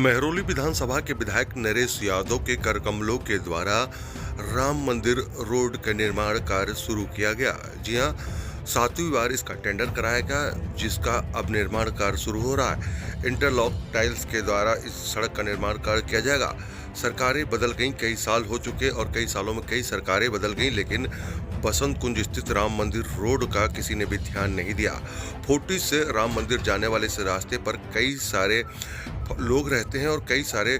महरौली विधानसभा के विधायक नरेश यादव के करकमलों के द्वारा राम मंदिर रोड का निर्माण कार्य शुरू किया गया। जी हां, 7वीं बार इसका टेंडर कराया गया, जिसका अब निर्माण कार्य शुरू हो रहा है। इंटरलॉक टाइल्स के द्वारा इस सड़क का निर्माण कार्य किया जाएगा। सरकारें बदल गईं, कई साल हो चुके और कई सालों में कई सरकारें बदल गईं, लेकिन बसंत कुंज स्थित राम मंदिर रोड का किसी ने भी ध्यान नहीं दिया। फोर्टी से राम मंदिर जाने वाले इस रास्ते पर कई सारे लोग रहते हैं और कई सारे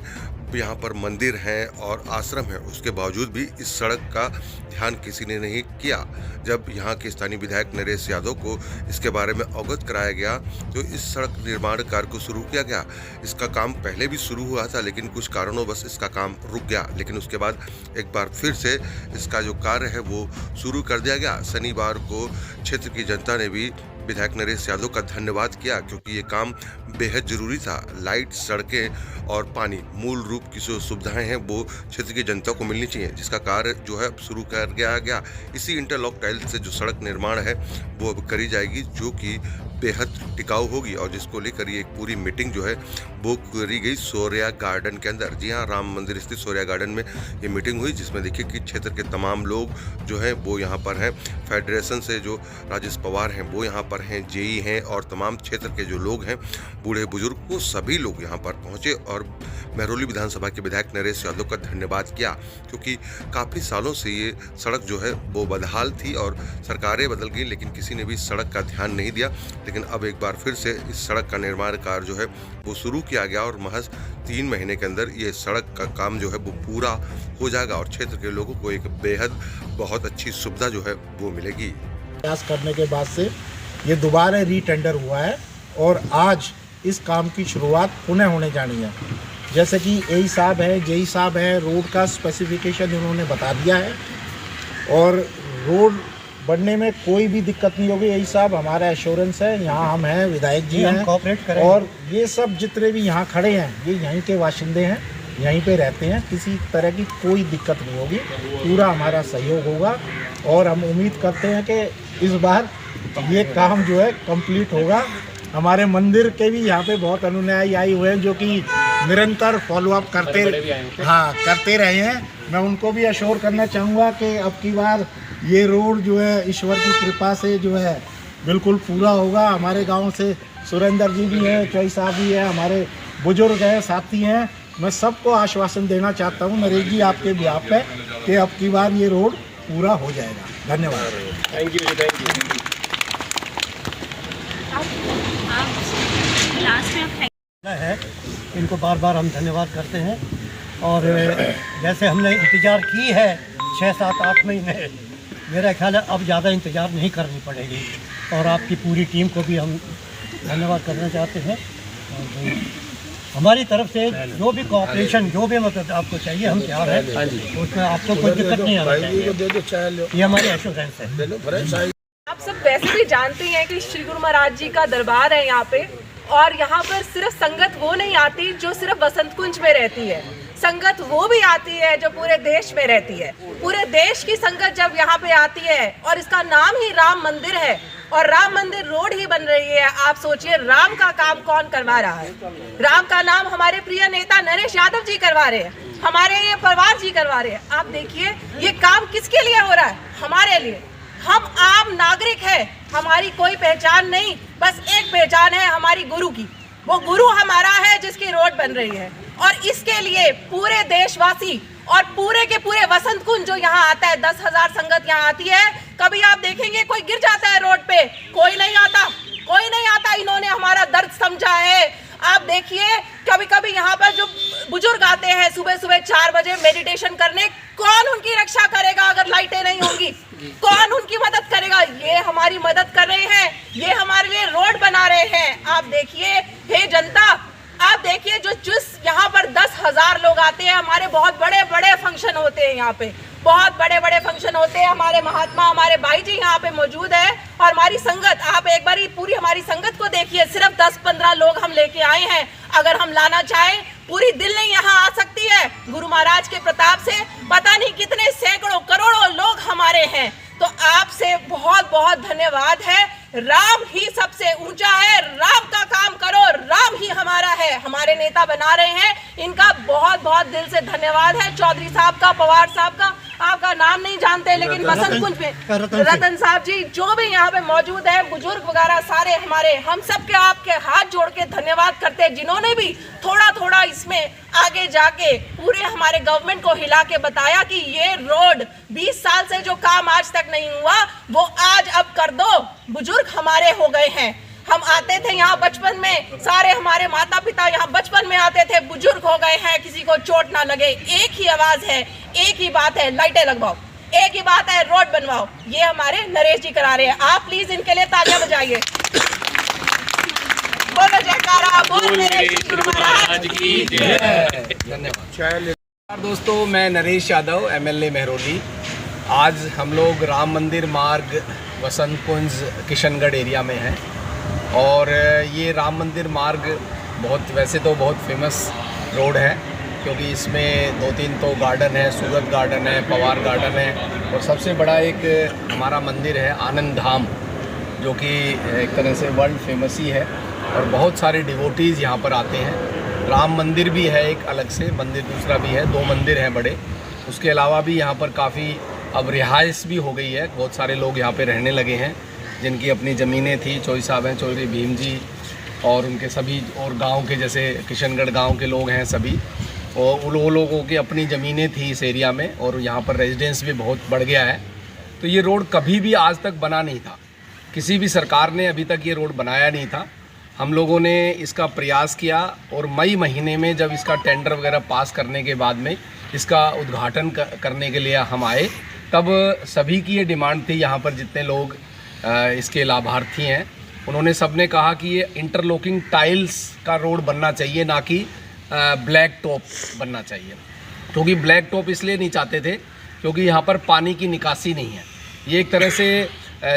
यहाँ पर मंदिर हैं और आश्रम हैं। उसके बावजूद भी इस सड़क का ध्यान किसी ने नहीं किया। जब यहाँ के स्थानीय विधायक नरेश यादव को इसके बारे में अवगत कराया गया तो इस सड़क निर्माण कार्य को शुरू किया गया। इसका काम पहले भी शुरू हुआ था, लेकिन कुछ कारणों बस इसका काम रुक गया। लेकिन उसके बाद एक बार फिर से इसका जो कार्य है वो शुरू कर दिया गया। शनिवार को क्षेत्र की जनता ने भी विधायक नरेश यादव का धन्यवाद किया, क्योंकि ये काम बेहद जरूरी था। लाइट, सड़कें और पानी, मूल रूप की जो सुविधाएं हैं वो क्षेत्र की जनता को मिलनी चाहिए, जिसका कार्य जो है शुरू कर गया। इसी इंटरलॉक टाइल से जो सड़क निर्माण है वो अब करी जाएगी, जो कि बेहद टिकाऊ होगी और जिसको लेकर ये एक पूरी मीटिंग जो है वो करी गई शौर्या गार्डन के अंदर। जी हाँ, राम मंदिर स्थित शौर्या गार्डन में ये मीटिंग हुई, जिसमें देखिए कि क्षेत्र के तमाम लोग जो हैं वो यहाँ पर हैं। फेडरेशन से जो राजेश पवार हैं वो यहाँ पर हैं, जेई हैं और तमाम क्षेत्र के जो लोग हैं, बूढ़े बुजुर्ग, वो सभी लोग यहाँ पर पहुँचे और महरौली विधानसभा के विधायक नरेश यादव का धन्यवाद किया, क्योंकि काफ़ी सालों से ये सड़क जो है वो बदहाल थी और सरकारें बदल गई, लेकिन किसी ने भी सड़क का ध्यान नहीं दिया। लेकिन अब एक बार फिर से इस सड़क का निर्माण कार्य जो है वो शुरू किया गया और महज 3 महीने के अंदर ये सड़क का काम जो है वो पूरा हो जाएगा और क्षेत्र के लोगों को एक बेहद बहुत अच्छी सुविधा जो है वो मिलेगी। प्रयास करने के बाद से ये दोबारा रीटेंडर हुआ है और आज इस काम की शुरुआत पुनः होने जानी है। जैसे कि एई साहब है, जेई साहब है, रोड का स्पेसिफिकेशन उन्होंने बता दिया है और रोड बनने में कोई भी दिक्कत नहीं होगी। एई साहब हमारा एश्योरेंस है, यहाँ हम हैं, विधायक जी हैं, कोऑपरेट करेंगे। और ये सब जितने भी यहाँ खड़े हैं ये यहीं के बाशिंदे हैं, यहीं पे रहते हैं, किसी तरह की कोई दिक्कत नहीं होगी, पूरा हमारा सहयोग होगा और हम उम्मीद करते हैं कि इस बार ये काम जो है कंप्लीट होगा। हमारे मंदिर के भी यहाँ पे बहुत अनुयायी आए हुए हैं जो कि निरंतर फॉलोअप करते रहे हैं। मैं उनको भी अश्योर करना चाहूँगा कि अब की बार ये रोड जो है ईश्वर की कृपा से जो है बिल्कुल पूरा होगा। हमारे गांव से सुरेंद्र जी भी हैं, चौई साहब भी हैं, हमारे बुजुर्ग हैं, साथी हैं। मैं सबको आश्वासन देना चाहता हूँ नरेश जी आपके बिहाफ पे कि अब की बार ये रोड पूरा हो जाएगा। धन्यवाद। Thank you. है, इनको बार बार हम धन्यवाद करते हैं और जैसे हमने इंतज़ार की है 6, 7, 8 महीने, मेरा ख्याल है अब ज़्यादा इंतज़ार नहीं करनी पड़ेगी और आपकी पूरी टीम को भी हम धन्यवाद करना चाहते हैं। और हमारी तरफ से जो भी कोऑपरेशन, जो भी मदद आपको चाहिए हम तैयार हैं, उसमें आपको कोई दिक्कत नहीं आनी। ये हमारी एश्योरेंस है। आप सब वैसे भी जानते हैं कि श्री गुरु महाराज जी का दरबार है यहाँ पे, और यहाँ पर सिर्फ संगत वो नहीं आती जो सिर्फ बसंत कुंज में रहती है, संगत वो भी आती है जो पूरे देश में रहती है। पूरे देश की संगत जब यहाँ पे आती है और इसका नाम ही राम मंदिर है और राम मंदिर रोड ही बन रही है, आप सोचिए राम का काम कौन करवा रहा है। राम का नाम हमारे प्रिय नेता नरेश यादव जी करवा रहे हैं, हमारे ये परिवार जी करवा रहे हैं। आप देखिए ये काम किसके लिए हो रहा है, हमारे लिए। हम आम नागरिक हैं, हमारी कोई पहचान नहीं, बस एक पहचान है हमारी गुरु की। वो गुरु हमारा है जिसकी रोड बन रही है और इसके लिए पूरे देशवासी और पूरे के पूरे वसंत कुंज जो यहाँ आता है, 10,000 संगत यहाँ आती है। कभी आप देखेंगे कोई गिर जाता है रोड पे, कोई नहीं आता, कोई नहीं आता। इन्होंने हमारा दर्द समझा है। आप देखिए कभी कभी यहाँ पर जो बुजुर्ग आते हैं सुबह सुबह 4 बजे मेडिटेशन करने, कौन उनकी रक्षा करेगा अगर लाइटें नहीं होंगी? कौन उनकी मदद करेगा? ये हमारी मदद कर रहे हैं, ये हमारे लिए रोड बना रहे हैं। आप देखिए, हे जनता, आप देखिए जो जिस यहाँ पर 10,000 लोग आते हैं, हमारे बहुत बड़े बड़े फंक्शन होते हैं यहाँ पे, बहुत बड़े बड़े फंक्शन होते हैं। हमारे महात्मा, हमारे भाई जी यहाँ पे मौजूद है और हमारी संगत, आप एक बार पूरी हमारी संगत को देखिए। सिर्फ 10-15 लोग हम लेके आए हैं, अगर हम लाना चाहें पूरी दिल्ली यहाँ आ सकती है। गुरु महाराज के प्रताप से पता नहीं कितने सैकड़ों करोड़ों लोग हमारे हैं। तो आपसे बहुत बहुत धन्यवाद है। राम ही सबसे ऊंचा है, राम का काम करो, राम काम ही हमारा है, हमारे नेता बना रहे हैं। इनका बहुत बहुत दिल से धन्यवाद है। चौधरी साहब का, पवार साहब का, आपका नाम नहीं जानते लेकिन बसंत कुंज में रतन साहब जी, जो भी यहाँ पे मौजूद है, बुजुर्ग वगैरह सारे हमारे, हम सब के आपके हाथ जोड़ के धन्यवाद करते हैं, जिन्होंने भी थोड़ा थोड़ा इसमें आगे जाके पूरे हमारे गवर्नमेंट को हिला के बताया कि ये रोड 20 साल से जो काम आज तक नहीं हुआ वो आज अब कर दो। बुजुर्ग हमारे हो गए हैं, हम आते थे यहाँ बचपन में, सारे हमारे माता पिता यहाँ बचपन में आते थे, बुजुर्ग हो गए हैं, किसी को चोट ना लगे। एक ही आवाज है, एक ही बात है, लाइटें लगवाओ, एक ही बात है, रोड बनवाओ। ये हमारे नरेश जी करा रहे हैं। आप प्लीज इनके लिए तालियां बजाइए। बोलो जयकारा, बोल नरेश जी महाराज की जय। धन्यवाद दोस्तों, मैं नरेश यादव, MLA मेहरौली। आज हम लोग राम मंदिर मार्ग वसंत कुंज किशनगढ़ एरिया में हैं और ये राम मंदिर मार्ग वैसे तो बहुत फेमस रोड है, क्योंकि इसमें 2-3 तो गार्डन है, सूरत गार्डन है, पवार गार्डन है और सबसे बड़ा एक हमारा मंदिर है आनंद धाम, जो कि एक तरह से वर्ल्ड फेमस ही है और बहुत सारे डिवोटीज़ यहाँ पर आते हैं। राम मंदिर भी है, एक अलग से मंदिर दूसरा भी है, 2 मंदिर हैं बड़े। उसके अलावा भी यहाँ पर काफ़ी अब रिहाइश भी हो गई है, बहुत सारे लोग यहाँ पे रहने लगे हैं जिनकी अपनी ज़मीनें थी। चौधरी साहब हैं, चौधरी भीम जी और उनके सभी, और गांव के जैसे किशनगढ़ गांव के लोग हैं सभी, और वो लोगों की अपनी ज़मीनें थी इस एरिया में और यहाँ पर रेजिडेंस भी बहुत बढ़ गया है। तो ये रोड कभी भी आज तक बना नहीं था, किसी भी सरकार ने अभी तक ये रोड बनाया नहीं था। हम लोगों ने इसका प्रयास किया और मई महीने में जब इसका टेंडर वगैरह पास करने के बाद में इसका उद्घाटन करने के लिए हम आए, तब सभी की ये डिमांड थी, यहाँ पर जितने लोग इसके लाभार्थी हैं उन्होंने सबने कहा कि ये इंटरलॉकिंग टाइल्स का रोड बनना चाहिए, ना कि ब्लैक टॉप बनना चाहिए। क्योंकि ब्लैक टॉप इसलिए नहीं चाहते थे क्योंकि यहाँ पर पानी की निकासी नहीं है। ये एक तरह से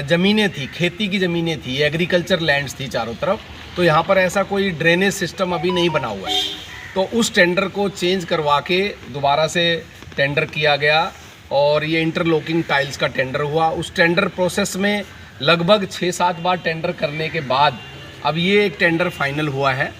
ज़मीनें थी, खेती की ज़मीनें थी, एग्रीकल्चर लैंड्स थी चारों तरफ, तो यहाँ पर ऐसा कोई ड्रेनेज सिस्टम अभी नहीं बना हुआ है। तो उस टेंडर को चेंज करवा के दोबारा से टेंडर किया गया और ये इंटरलॉकिंग टाइल्स का टेंडर हुआ। उस टेंडर प्रोसेस में लगभग 6-7 बार टेंडर करने के बाद अब ये एक टेंडर फाइनल हुआ है।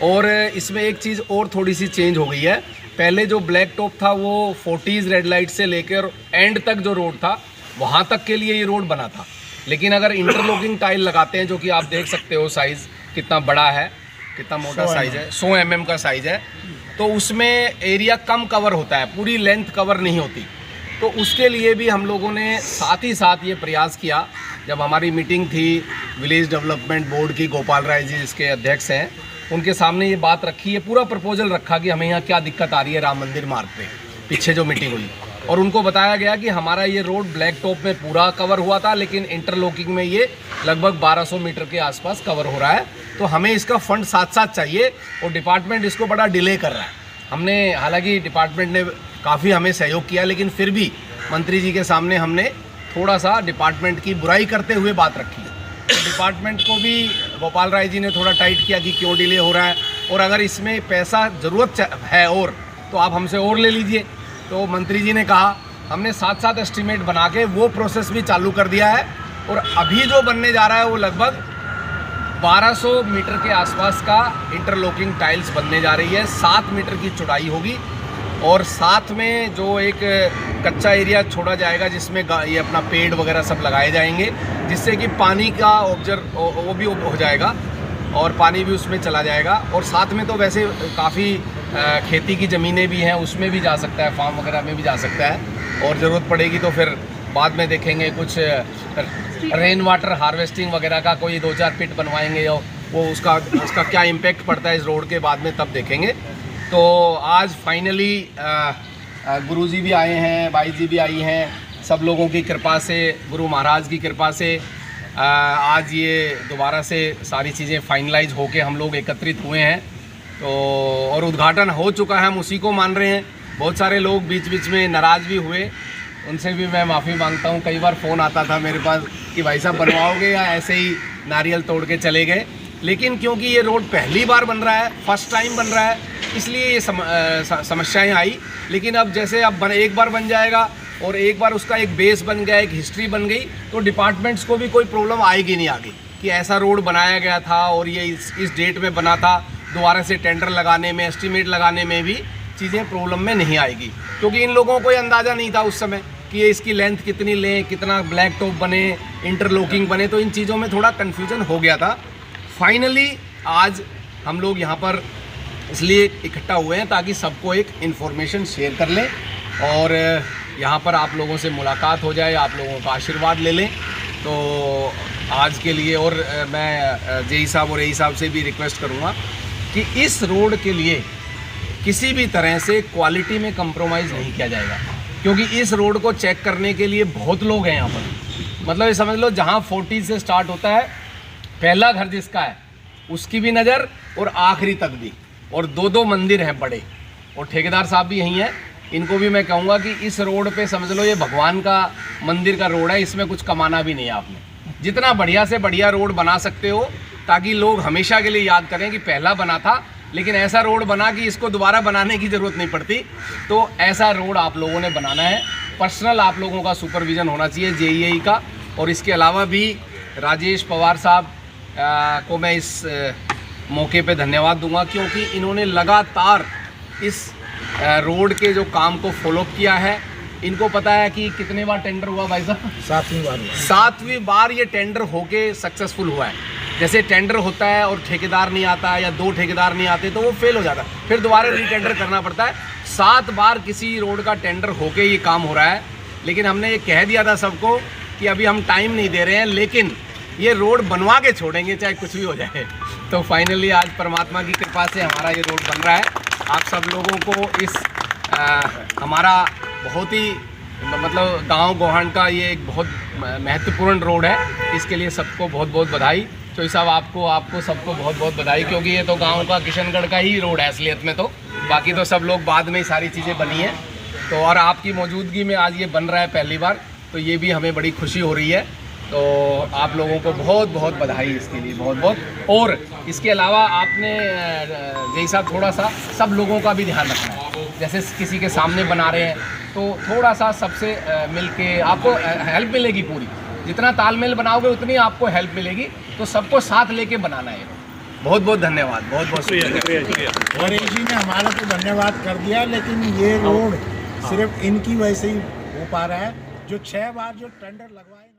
और इसमें एक चीज़ और थोड़ी सी चेंज हो गई है। पहले जो ब्लैक टॉप था वो 40s रेड लाइट से लेकर एंड तक जो रोड था वहाँ तक के लिए ये रोड बना था, लेकिन अगर इंटरलॉकिंग टाइल लगाते हैं, जो कि आप देख सकते हो साइज़ कितना बड़ा है, कितना मोटा साइज़ है, 100 mm का साइज़ है, तो उसमें एरिया कम कवर होता है, पूरी लेंथ कवर नहीं होती। तो उसके लिए भी हम लोगों ने साथ ही साथ ये प्रयास किया। जब हमारी मीटिंग थी विलेज डेवलपमेंट बोर्ड की, गोपाल राय जी इसके अध्यक्ष हैं, उनके सामने ये बात रखी है, पूरा प्रपोजल रखा कि हमें यहाँ क्या दिक्कत आ रही है राम मंदिर मार्ग पे, पीछे जो मीटिंग हुई, और उनको बताया गया कि हमारा ये रोड ब्लैक टॉप में पूरा कवर हुआ था, लेकिन इंटरलॉकिंग में ये लगभग 1200 मीटर के आसपास कवर हो रहा है। तो हमें इसका फंड साथ साथ चाहिए और डिपार्टमेंट इसको बड़ा डिले कर रहा है। हमने, हालांकि डिपार्टमेंट ने काफ़ी हमें सहयोग किया, लेकिन फिर भी मंत्री जी के सामने हमने थोड़ा सा डिपार्टमेंट की बुराई करते हुए बात रखी। तो डिपार्टमेंट को भी गोपाल राय जी ने थोड़ा टाइट किया कि क्यों डिले हो रहा है, और अगर इसमें पैसा ज़रूरत है और तो आप हमसे और ले लीजिए। तो मंत्री जी ने कहा, हमने साथ साथ एस्टीमेट बना के वो प्रोसेस भी चालू कर दिया है, और अभी जो बनने जा रहा है वो लगभग 1200 मीटर के आसपास का इंटरलॉकिंग टाइल्स बनने जा रही है। 7 मीटर की चौड़ाई होगी और साथ में जो एक कच्चा एरिया छोड़ा जाएगा जिसमें ये अपना पेड़ वगैरह सब लगाए जाएंगे, जिससे कि पानी का वो भी हो जाएगा और पानी भी उसमें चला जाएगा। और साथ में तो वैसे काफ़ी खेती की ज़मीनें भी हैं, उसमें भी जा सकता है, फार्म वगैरह में भी जा सकता है, और ज़रूरत पड़ेगी तो फिर बाद में देखेंगे कुछ रेन वाटर हार्वेस्टिंग वगैरह का कोई 2-4 पिट बनवाएंगे, और वो उसका क्या इम्पेक्ट पड़ता है इस रोड के बाद में तब देखेंगे। तो आज फाइनली गुरुजी भी आए हैं, भाई जी भी आई हैं, सब लोगों की कृपा से, गुरु महाराज की कृपा से आज ये दोबारा से सारी चीज़ें फाइनलाइज होके हम लोग एकत्रित हुए हैं। तो और उद्घाटन हो चुका है, हम उसी को मान रहे हैं। बहुत सारे लोग बीच बीच में नाराज़ भी हुए, उनसे भी मैं माफ़ी मांगता हूँ। कई बार फ़ोन आता था मेरे पास कि भाई साहब बनवाओगे या ऐसे ही नारियल तोड़ के चले गए, लेकिन क्योंकि ये रोड पहली बार बन रहा है, फर्स्ट टाइम बन रहा है, इसलिए ये समस्याएं आई। लेकिन अब जैसे अब एक बार बन जाएगा और एक बार उसका एक बेस बन गया, एक हिस्ट्री बन गई, तो डिपार्टमेंट्स को भी कोई प्रॉब्लम आएगी नहीं आगे, कि ऐसा रोड बनाया गया था और ये इस डेट में बना था, दोबारा से टेंडर लगाने में, एस्टीमेट लगाने में भी चीज़ें प्रॉब्लम में नहीं आएगी, क्योंकि इन लोगों को कोई अंदाज़ा नहीं था उस समय कि ये इसकी लेंथ कितनी लें, कितना ब्लैक टॉप बने, इंटरलॉकिंग बने, तो इन चीज़ों में थोड़ा कन्फ्यूजन हो गया था। फाइनली आज हम लोग यहाँ पर इसलिए इकट्ठा हुए हैं ताकि सबको एक इन्फॉर्मेशन शेयर कर लें और यहाँ पर आप लोगों से मुलाकात हो जाए, आप लोगों का आशीर्वाद ले लें। तो आज के लिए और मैं जेई साहब और एई साहब से भी रिक्वेस्ट करूँगा कि इस रोड के लिए किसी भी तरह से क्वालिटी में कंप्रोमाइज़ नहीं किया जाएगा, क्योंकि इस रोड को चेक करने के लिए बहुत लोग हैं यहाँ पर। मतलब ये समझ लो, जहाँ 40 से स्टार्ट होता है पहला घर जिसका है उसकी भी नज़र और आखिरी तक भी, और 2-2 मंदिर हैं बड़े, और ठेकेदार साहब भी यहीं हैं। इनको भी मैं कहूँगा कि इस रोड पे समझ लो ये भगवान का मंदिर का रोड है, इसमें कुछ कमाना भी नहीं है आपने। जितना बढ़िया से बढ़िया रोड बना सकते हो ताकि लोग हमेशा के लिए याद करें कि पहला बना था, लेकिन ऐसा रोड बना कि इसको दोबारा बनाने की ज़रूरत नहीं पड़ती। तो ऐसा रोड आप लोगों ने बनाना है। पर्सनल आप लोगों का सुपरविज़न होना चाहिए जेईई का, और इसके अलावा भी राजेश पवार साहब को मैं इस मौके पे धन्यवाद दूंगा, क्योंकि इन्होंने लगातार इस रोड के जो काम को फॉलो किया है। इनको पता है कि कितने बार टेंडर हुआ भाई साहब? 7वीं बार। 7वीं बार ये टेंडर होके सक्सेसफुल हुआ है। जैसे टेंडर होता है और ठेकेदार नहीं आता या 2 ठेकेदार नहीं आते तो वो फेल हो जाता है, फिर दोबारा रीटेंडर करना पड़ता है। 7 बार किसी रोड का टेंडर होके ये काम हो रहा है। लेकिन हमने ये कह दिया था सबको कि अभी हम टाइम नहीं दे रहे हैं, लेकिन ये रोड बनवा के छोड़ेंगे चाहे कुछ भी हो जाए। तो फाइनली आज परमात्मा की कृपा से हमारा ये रोड बन रहा है। आप सब लोगों को इस हमारा बहुत ही मतलब गांव गोहान का ये एक बहुत महत्वपूर्ण रोड है, इसके लिए सबको बहुत बहुत बधाई। चोई साहब आपको सबको बहुत बहुत बधाई, क्योंकि ये तो गांव का किशनगढ़ का ही रोड है असलियत में। तो बाकी तो सब लोग बाद में ही सारी चीज़ें बनी हैं। तो और आपकी मौजूदगी में आज ये बन रहा है पहली बार, तो ये भी हमें बड़ी खुशी हो रही है। तो आप लोगों को बहुत बहुत बधाई इसके लिए, बहुत बहुत। और इसके अलावा आपने जैसा साहब थोड़ा सा सब लोगों का भी ध्यान रखना है। जैसे किसी के सामने बना रहे हैं तो थोड़ा सा सबसे मिल के आपको हेल्प मिलेगी पूरी। जितना तालमेल बनाओगे उतनी आपको हेल्प मिलेगी। तो सबको साथ लेके बनाना है। बहुत बहुत धन्यवाद, बहुत बहुत शुक्रिया। और जी ने हमारा तो धन्यवाद कर दिया, लेकिन ये रोड सिर्फ इनकी वजह से ही हो पा रहा है। जो 6 बार जो टेंडर लगवाए